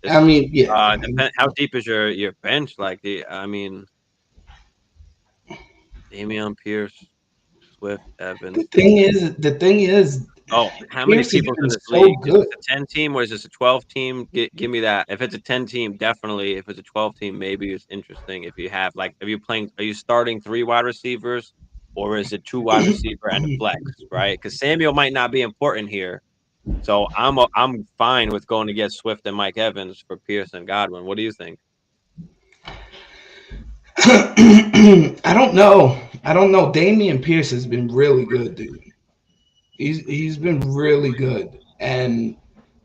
I It's mean, yeah. depend how deep is your bench? Like I mean, Dameon Pierce, Swift, Evans. The thing is, Oh, how many Pierce has people's been in this so league? Is good. this a 10 team or is this a 12 team? Give me that. If it's a 10 team, definitely. If it's a 12 team, maybe it's interesting. If you have like, are you starting three wide receivers or is it two wide receiver and a flex, right? Because Samuel might not be important here. So I'm fine with going to get Swift and Mike Evans for Pierce and Godwin. What do you think? I don't know. I don't know. Damian Pierce has been really good, dude. He's been really good, and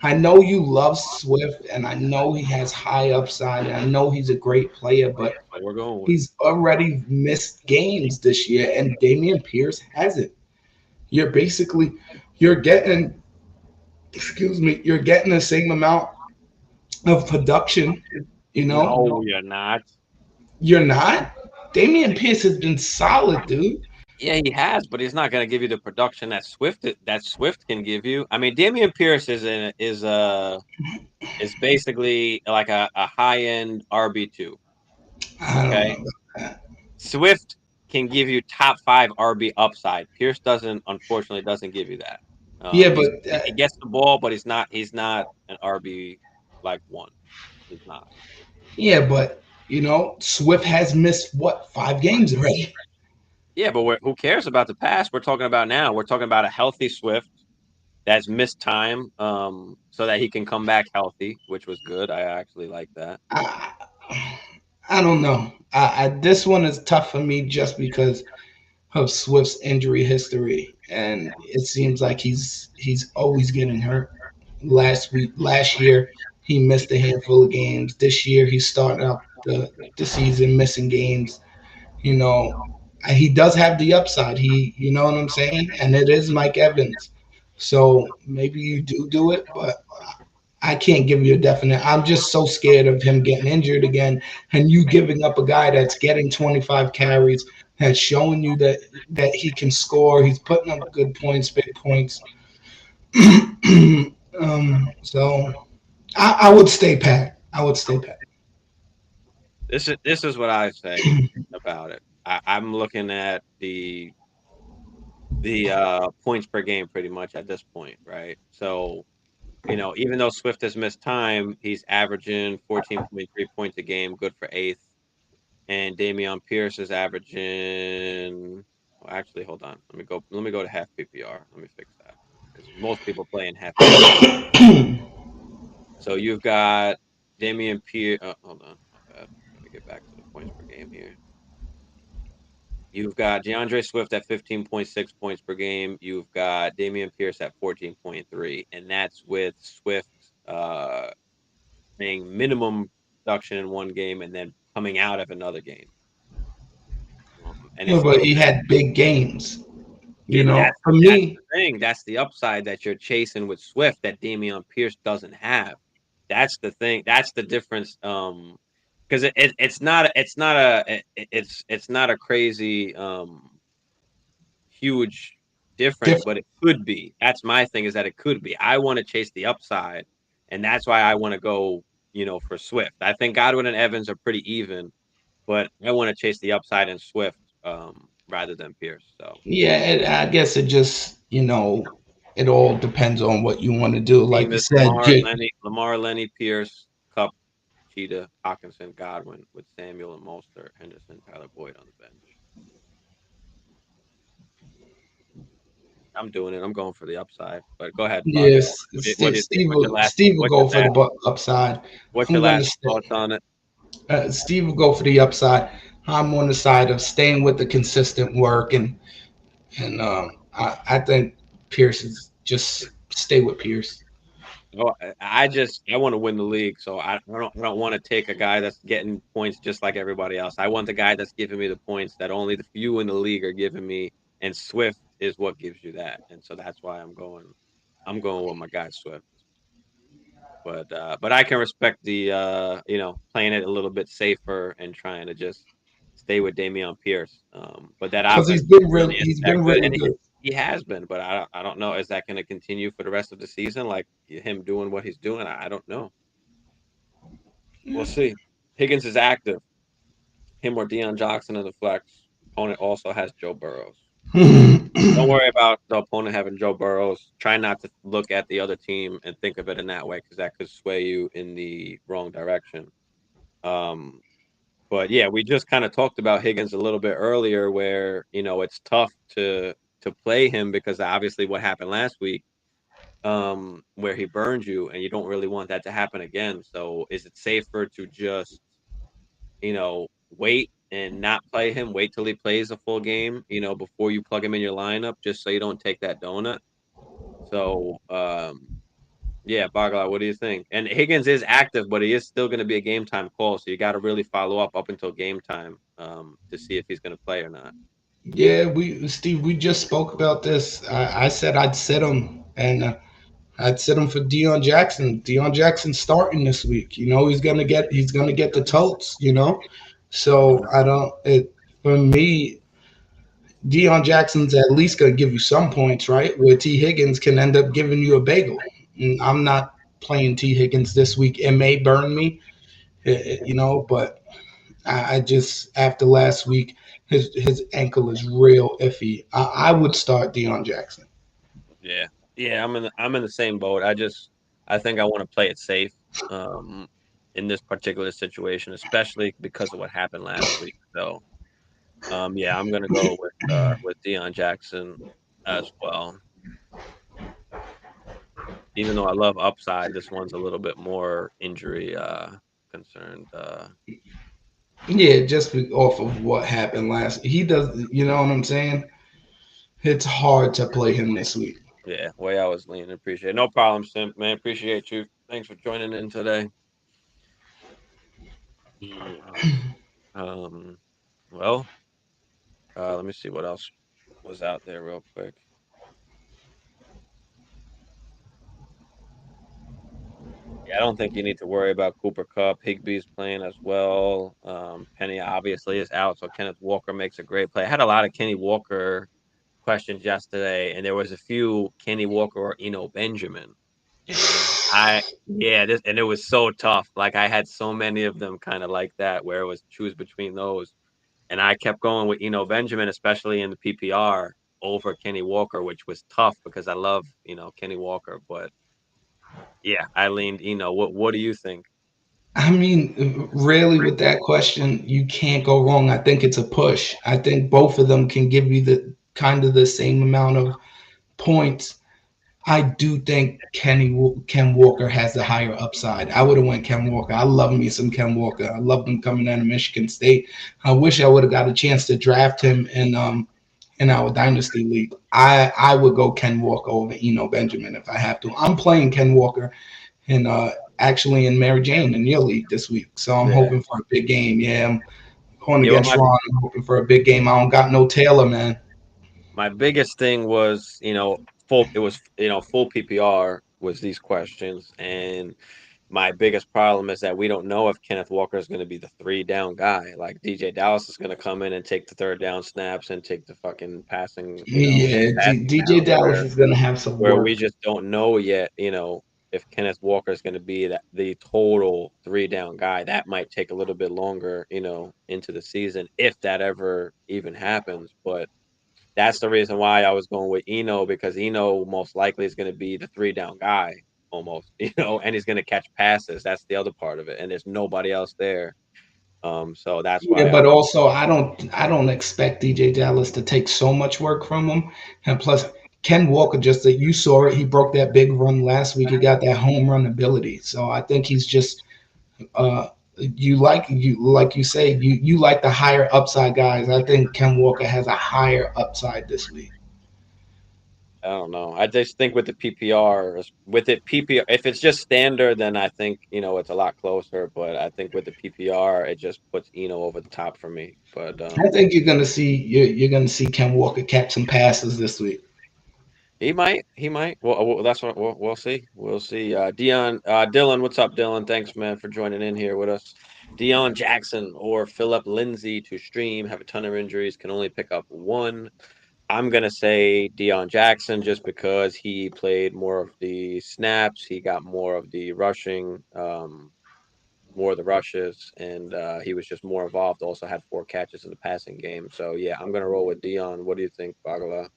I know you love Swift, and I know he has high upside, and I know he's a great player, but What we're going with. he's already missed games this year, and Damian Pierce hasn't. You're basically you're getting, excuse me, you're getting the same amount of production. You know, No, you're not. you're not. Damian Pierce has been solid, dude. Yeah, he has, but he's not going to give you the production that Swift can give you. I mean, Damian Pierce is basically like a high end RB2. I don't know Okay, about that. Swift can give you top five RB upside. Pierce doesn't, unfortunately, doesn't give you that. Yeah, He's but he gets the ball, but he's not an RB like one. He's not. Swift has missed what 5 games already. Yeah, but who cares about the past? We're talking about now. We're talking about a healthy Swift that's missed time, so that he can come back healthy, which was good. I actually like that. I, I don't know. This one is tough for me just because of Swift's injury history, and it seems like he's always getting hurt. Last year, he missed a handful of games. This year, he started out the season missing games. You know, he does have the upside. You know what I'm saying, and it is Mike Evans. So maybe you do it, but I can't give you a definite. I'm just so scared of him getting injured again, and you giving up a guy that's getting 25 carries, that's showing you that he can score. He's putting up good points, big points. So I would stay pat. I would stay pat. This is what I say about it. I'm looking at the points per game pretty much at this point, right? So even though Swift has missed time, he's averaging 14.3 points a game, good for eighth. And Dameon Pierce is averaging. Well, actually, hold on. Let me go to half PPR. Let me fix that because most people play in half PPR. So you've got Dameon Pierce. Oh, hold on, my bad. Let me get back to the points per game here. You've got DeAndre Swift at 15.6 points per game. You've got Dameon Pierce at 14.3, and that's with Swift playing minimum production in one game and then coming out of another game. And Well, if but you he had big games. that's For that's me, the thing. That's the upside that you're chasing with Swift that Dameon Pierce doesn't have. That's the thing. That's the difference. Because it's not a crazy huge difference, different. but it could be. That's my thing is that it could be. I want to chase the upside, and that's why I want to go, for Swift. I think Godwin and Evans are pretty even, but I want to chase the upside in Swift rather than Pierce. So Yeah, I guess it just it all depends on what you want to do. Like team you is said, Jake. Lamar, Lenny, Pierce, Cup, Cheetah, Hawkinson, Godwin with Samuel and Mostert, Henderson, Tyler Boyd on the bench. I'm doing it. I'm going for the upside. But go ahead, talk. Yes, What do you think? Steve will go for the upside. What's your I'm going to last stay. thoughts on it? Steve will go for the upside. I'm on the side of staying with the consistent work, and I think Pierce is just stay with Pierce. Oh, I want to win the league, so I don't want to take a guy that's getting points just like everybody else. I want the guy that's giving me the points that only the few in the league are giving me, and Swift is what gives you that, and so that's why I'm going. I'm going with my guy Swift, but I can respect the playing it a little bit safer and trying to just stay with Dameon Pierce. But that Because offense really isn't he's that been good, really and good. he has been. But I don't know, is that going to continue for the rest of the season? Like him doing what he's doing, I don't know. We'll see. Higgins is active. Him or Dion Jackson in the flex. Opponent also has Joe Burrows. Don't worry about the opponent having Joe Burrows. Try not to look at the other team and think of it in that way because that could sway you in the wrong direction. Um, but yeah, we just kind of talked about Higgins a little bit earlier, where it's tough to play him because obviously what happened last week, where he burned you, and you don't really want that to happen again. So, is it safer to just wait and not play him? Wait till he plays a full game, before you plug him in your lineup, just so you don't take that donut. So, yeah, Bagala, what do you think? And Higgins is active, but he is still going to be a game time call, so you got to really follow up until game time, to see if he's going to play or not. Yeah, we just spoke about this. I said I'd sit him, and I'd sit him for Dion Jackson. Dion Jackson starting this week. He's gonna get the totes. So Mhm. I don't. For me, Dion Jackson's at least gonna give you some points, right? Where T Higgins can end up giving you a bagel. And I'm not playing T Higgins this week. It may burn me, but I just after last week, his ankle is real iffy. I would start Dion Jackson. Yeah, yeah, I'm in the same boat. I think I want to play it safe, um, in this particular situation, especially because of what happened last week. So, yeah, I'm gonna go with Dion Jackson as well. Even though I love upside, this one's a little bit more injury concerned. Yeah, just off of what happened last, he does. You know what I'm saying? It's hard to play him this week. Yeah, way I was leaning. Appreciate it. No problem, Simp, man. Appreciate you. Thanks for joining in today. Yeah. Um, well, let me see what else was out there real quick. Yeah, I don't think you need to worry about Cooper Cup. Higbee's playing as well. Penny obviously is out, so Kenneth Walker makes a great play. I had a lot of Kenny Walker questions yesterday, and there was a few Kenny Walker or Benjamin. And it was so tough. Like I had so many of them kind of like that, where it was choose between those. And I kept going with Benjamin, especially in the PPR over Kenny Walker, which was tough because I love, Kenny Walker. But yeah, I leaned, what do you think? I mean, really, with that question, you can't go wrong. I think it's a push. I think both of them can give you the kind of the same amount of points. I do think Ken Walker has the higher upside. I would have went Ken Walker. I love me some Ken Walker. I loved him coming out of Michigan State. I wish I would have got a chance to draft him in our dynasty league. I would go Ken Walker over Benjamin if I have to. I'm playing Ken Walker in actually in Mary Jane in your league this week, so I'm Yeah. hoping for a big game. Yeah, I'm going Yeah, well, against my Ron. I'm hoping for a big game. I don't got no Taylor, man. my biggest thing was, full PPR was these questions, and my biggest problem is that we don't know if Kenneth Walker is going to be the three down guy. Like DJ Dallas is going to come in and take the third down snaps and take the fucking passing, Yeah, passing DJ downs Dallas where is gonna have some we work. just don't know yet, if Kenneth Walker is going to be the total three down guy. That might take a little bit longer, into the season if that ever even happens. But that's the reason why I was going with because most likely is going to be the three down guy almost, and he's going to catch passes. That's the other part of it, and there's nobody else there. So that's Yeah, why I but went. also I don't expect DJ Dallas to take so much work from him. And plus, Ken Walker just that you saw it. He broke that big run last week. He got that home run ability. So I think he's just like you say you like the higher upside guys. I think Ken Walker has a higher upside this week. I don't know. I just think with the PPR, with it PPR, if it's just standard, then I think it's a lot closer. But I think with the PPR, it just puts over the top for me. But I think you're gonna see Ken Walker catch some passes this week. he might. Well, that's what we'll see. We'll see. Dylan, what's up, Dylan? Thanks, man, for joining in here with us. Dion Jackson or Philip Lindsay to stream. Have a ton of injuries. Can only pick up one. I'm gonna say Dion Jackson just because he played more of the snaps. He got more of the rushing. more of the rushes, and he was just more involved. Also had 4 catches in the passing game. So yeah, I'm gonna roll with Dion. What do you think, Bagala?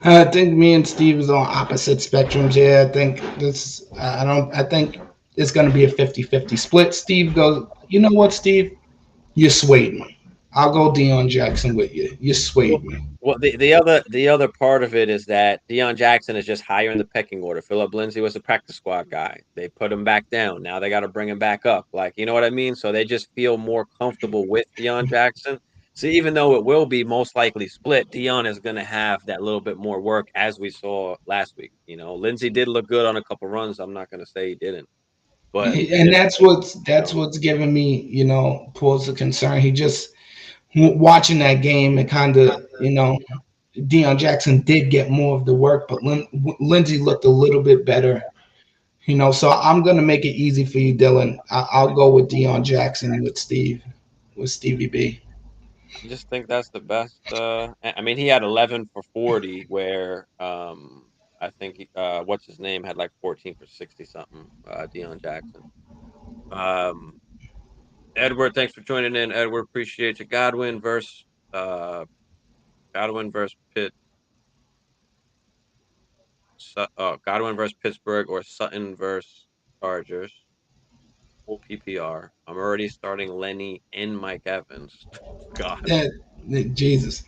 I think me and Steve is on opposite spectrums here. I think this. I don't. I think it's going to be a 50-50 split. Steve goes. You know what, Steve? You swayed me. I'll go Dion Jackson with you. You Well, swayed me. the other part of it is that Dion Jackson is just higher in the pecking order. Philip Lindsay was a practice squad guy. They put him back down. Now they got to bring him back up. Like, you know what I mean? So they just feel more comfortable with Dion Jackson. So even though it will be most likely split, Dion is going to have that little bit more work as we saw last week. Lindsay did look good on a couple runs. I'm not going to say he didn't, but And this that's week, what's you that's know, what's giving me, pause of concern. He just watching that game and kind of, Deion Jackson did get more of the work, but Lindsey looked a little bit better. So I'm gonna make it easy for you, Dylan. I'll go with Deion Jackson with Stevie B. I just think that's the best. I mean, he had 11 for 40, where I think what's his name had like 14 for 60 something. Dion Jackson. Um, Edward, thanks for joining in. Edward, appreciate you. Uh, Godwin versus Godwin versus Pittsburgh or Sutton versus Chargers. Full PPR. I'm already starting Lenny and Mike Evans. God. That, Jesus,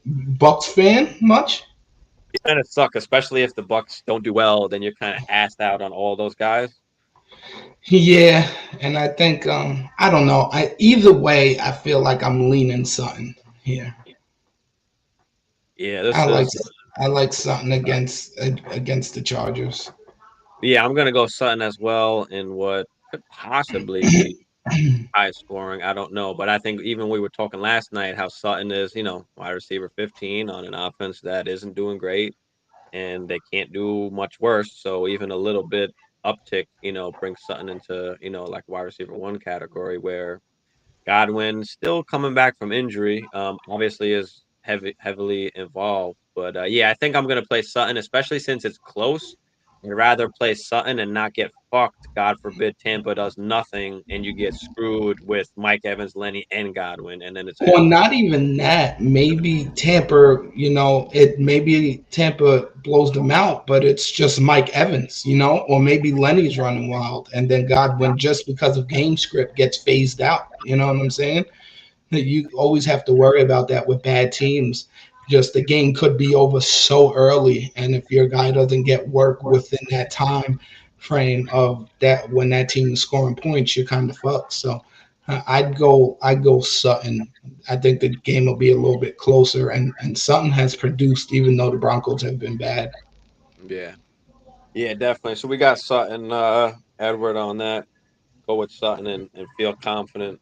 Bucks fan much? Kind of suck, especially if the Bucks don't do well. Then you're kind of assed out on all those guys. Yeah, and I think I don't know. Either way, I feel like I'm leaning Sutton here. Yeah, I this like is. I like Sutton against the Chargers. Yeah, I'm gonna go Sutton as well in what could possibly be high scoring. I don't know, but I think even we were talking last night how Sutton is, wide receiver 15 on an offense that isn't doing great, and they can't do much worse. So even a little bit uptick, brings Sutton into like wide receiver one category where Godwin still coming back from injury. Obviously is heavily involved, but yeah, I think I'm gonna play Sutton, especially since it's close. I'd rather play Sutton and not get fucked. God forbid Tampa does nothing and you get screwed with Mike Evans, Lenny, and Godwin, and then it's Or end of. not even that. Maybe Tampa blows them out, but it's just Mike Evans, or maybe Lenny's running wild, and then Godwin, just because of game script, gets phased out. You know what I'm saying? You always have to worry about that with bad teams. Just the game could be over so early, and if your guy doesn't get work within that time frame of that when that team is scoring points, you're kind of fucked. So I'd go Sutton. I think the game will be a little bit closer, and Sutton has produced even though the Broncos have been bad. Yeah, yeah, definitely. So we got Sutton, Edward on that. Go with Sutton and feel confident.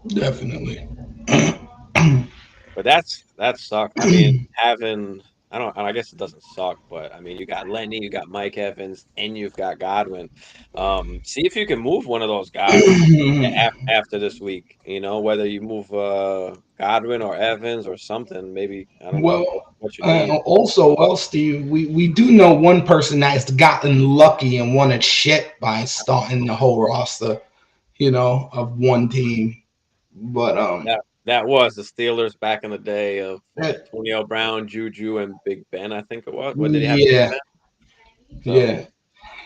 Definitely. But that sucked. I mean, having I don't I guess it doesn't suck, but I mean you got Lenny, you got Mike Evans, and you've got Godwin. See if you can move one of those guys after this week. Whether you move Godwin or Evans or something. Maybe I don't know Well, what you need. Steve, we do know one person that's gotten lucky and wanted shit by starting the whole roster, of one team. But That was the Steelers back in the day of that, Antonio Brown, Juju, and Big Ben. I think it was. What did he have? Big yeah, Ben. yeah. So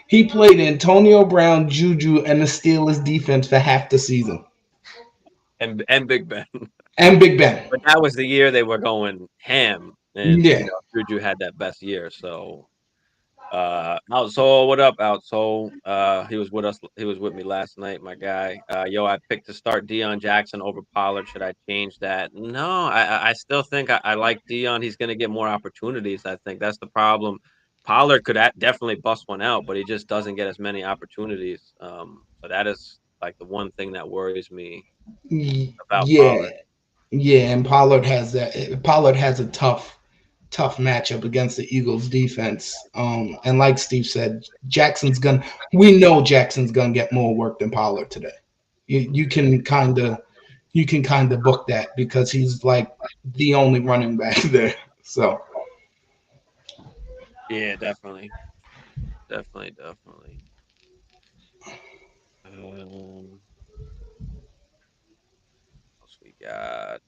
He played Antonio Brown, Juju, and the Steelers defense for half the season, and Big Ben. and Big Ben. But that was the year they were going ham, and Yeah, Juju had that best year. So, Outsole, what up, Outsole? He was with us. He was with me last night, my guy. Yo, I picked to start Dion Jackson over Pollard. Should I change that? No, I still think I like Dion. He's going to get more opportunities. I think that's the problem. Pollard could definitely bust one out, but he just doesn't get as many opportunities. So that is like the one thing that worries me about yeah, Pollard. yeah. And Pollard has that. Pollard has a tough matchup against the Eagles defense. And like Steve said, we know Jackson's gonna get more work than Pollard today. You can kind of book that because he's like the only running back there. So Yeah, definitely. Definitely, definitely. got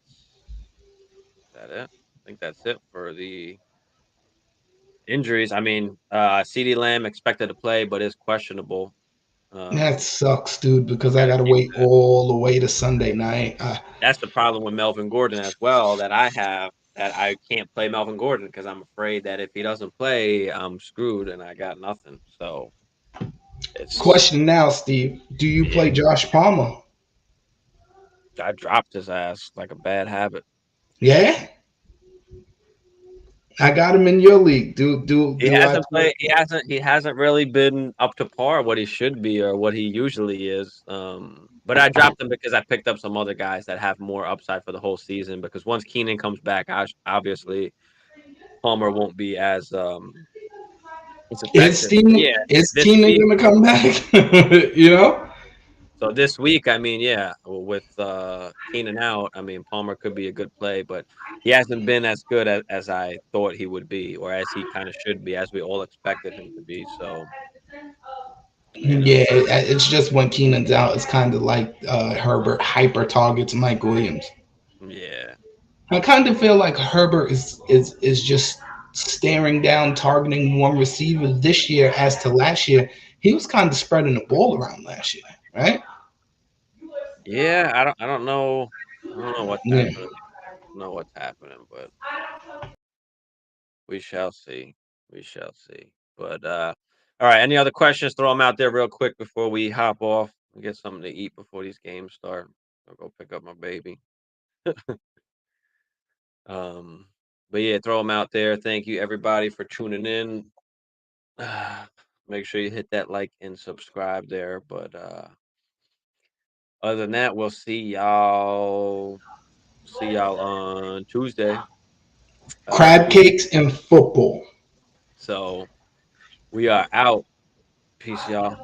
that it. I think that's it for the injuries. I mean, CD Lamb expected to play, but is questionable. That Um, sucks, dude, because I gotta gotta keep wait that. all the way to Sunday night. That's the problem with Melvin Gordon as well that I have. That I can't play Melvin Gordon because I'm afraid that if he doesn't play, I'm screwed and I got nothing. So it's Question now, Steve. Do you yeah. play Josh Palmer? I dropped his ass like a bad habit. Yeah, I got him in your league. Do I play? He hasn't really been up to par what he should be or what he usually is. But I dropped him because I picked up some other guys that have more upside for the whole season. Because once Keenan comes back, obviously Palmer won't be as effective. But yeah, Is this Keenan week. gonna come back? you know? So this week, I mean, yeah, with Keenan out, I mean Palmer could be a good play, but he hasn't been as good as I thought he would be, or as he kind of should be, as we all expected him to be. So you know, Yeah, it's just when Keenan's out, it's kind of like Herbert hyper targets Mike Williams. yeah, I kind of feel like Herbert is just staring down, targeting one receiver this year as to last year. He was kind of spreading the ball around last year, right? yeah. I don't know what's Yeah. happening. I don't know what's happening, but we shall see. We shall see. But all right. Any other questions? Throw them out there real quick before we hop off and get something to eat before these games start. I'll go pick up my baby. Um, but yeah, throw them out there. Thank you everybody for tuning in. Make sure you hit that like and subscribe there. But other than that, we'll see y'all on Tuesday. Crab Peace. cakes and football. So we are out. Peace, y'all.